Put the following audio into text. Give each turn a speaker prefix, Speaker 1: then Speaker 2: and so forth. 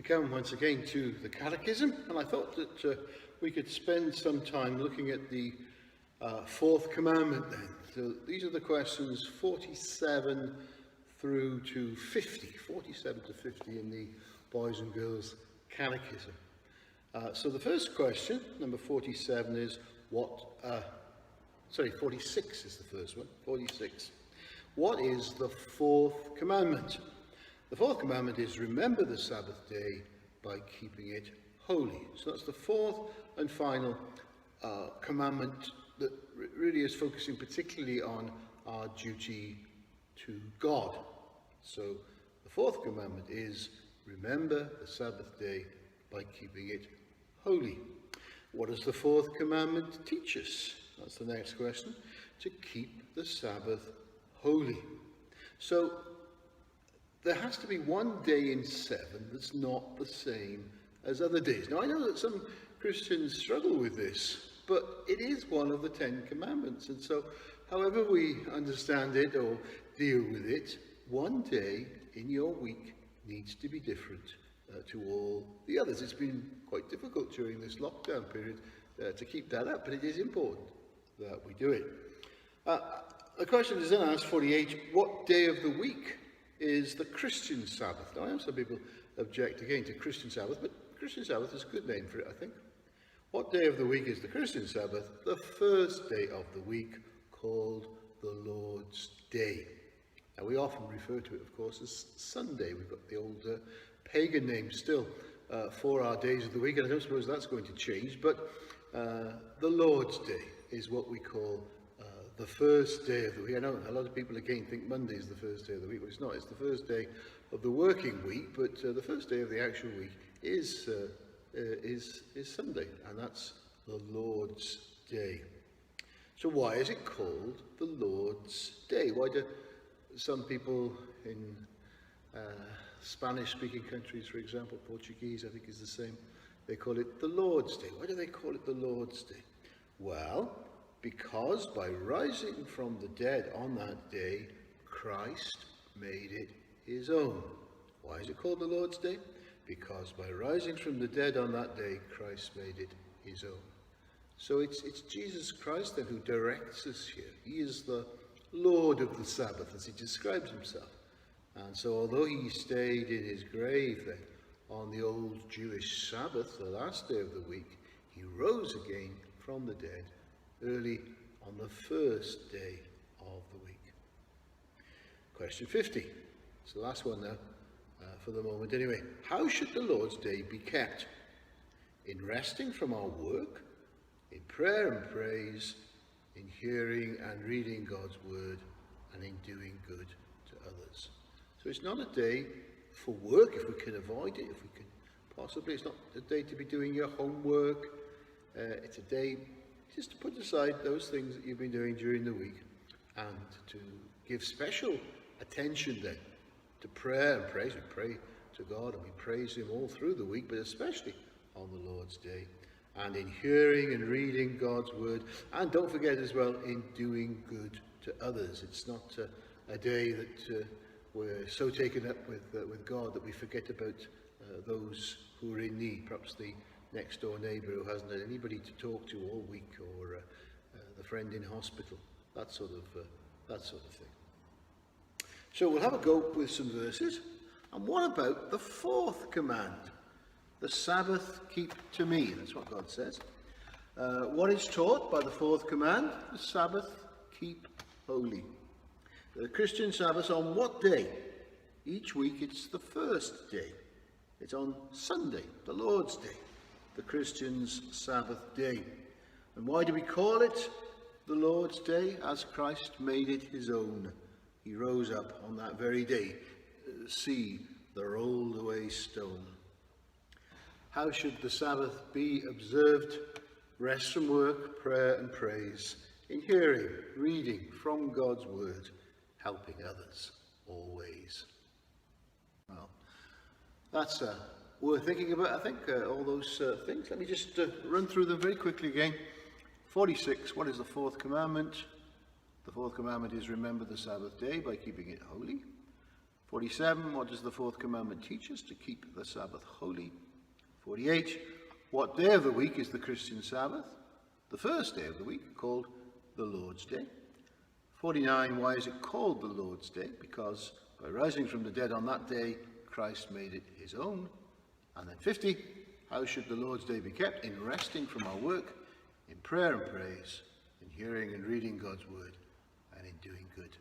Speaker 1: come once again to the Catechism, and I thought that we could spend some time looking at the fourth commandment then. So these are the questions 47 through to 50, 47 to 50 in the Boys and Girls Catechism. So the first question, number 47, is 46 is the first one, 46. What is the fourth commandment? The fourth commandment is remember the Sabbath day by keeping it holy. So that's the fourth and final commandment that really is focusing particularly on our duty to God. So the fourth commandment is remember the Sabbath day by keeping it holy. What does the fourth commandment teach us? That's the next question. To keep the Sabbath holy. So there has to be one day in 7 that's not the same as other days. Now I know that some Christians struggle with this, but it is one of the 10 commandments, and so however we understand it or deal with it, one day in your week needs to be different to all the others. It's been quite difficult during this lockdown period to keep that up, but it is important that we do it. The question is then asked, 48, what day of the week is the Christian Sabbath? Now I know some people object again to Christian Sabbath, but Christian Sabbath is a good name for it, I think. What day of the week is the Christian Sabbath? The first day of the week, called the Lord's Day. Now we often refer to it, of course, as Sunday. We've got the old pagan name still for our days of the week, and I don't suppose that's going to change, but the Lord's Day is what we call the first day of the week. I know a lot of people again think Monday is the first day of the week, but it's not. It's the first day of the working week, but the first day of the actual week is Sunday, and that's the Lord's Day. So why is it called the Lord's Day? Why do some people in Spanish-speaking countries, for example, Portuguese I think is the same, they call it the Lord's Day? Why do they call it the Lord's Day? Well, because by rising from the dead on that day, Christ made it his own. Why is it called the Lord's Day? Because by rising from the dead on that day, Christ made it his own. So it's Jesus Christ then who directs us here. He is the Lord of the Sabbath, as he describes himself. And so although he stayed in his grave then on the old Jewish Sabbath, the last day of the week, he rose again from the dead early on the first day of the week. Question 50. It's the last one now, for the moment anyway. How should the Lord's Day be kept? In resting from our work, in prayer and praise, in hearing and reading God's word, and in doing good to others. So it's not a day for work if we can avoid it, if we can possibly. It's not a day to be doing your homework. It's a day just to put aside those things that you've been doing during the week and to give special attention then to prayer and praise. We pray to God and we praise him all through the week, but especially on the Lord's Day, and in hearing and reading God's word, and don't forget as well in doing good to others. It's not a day that we're so taken up with God that we forget about those who are in need, perhaps the next door neighbour who hasn't had anybody to talk to all week, or the friend in hospital, that sort of thing. So we'll have a go with some verses. And what about the fourth command? The Sabbath keep to me. That's what God says. What is taught by the fourth command? The Sabbath keep holy. The Christian Sabbath on what day? Each week it's the first day. It's on Sunday, the Lord's Day, the Christian's Sabbath day. And why do we call it the Lord's Day? As Christ made it his own. He rose up on that very day. See the rolled away stone. How should the Sabbath be observed? Rest from work, prayer and praise, in hearing, reading from God's word, helping others always. Well, that's worth thinking about, I think, all those things. Let me just run through them very quickly again. 46, what is the fourth commandment? The fourth commandment is remember the Sabbath day by keeping it holy. 47, what does the fourth commandment teach us? To keep the Sabbath holy. 48, what day of the week is the Christian Sabbath? The first day of the week, called the Lord's Day. 49, why is it called the Lord's Day? Because by rising from the dead on that day, Christ made it his own. And then 50, how should the Lord's Day be kept? In resting from our work, in prayer and praise, in hearing and reading God's word, and in doing good.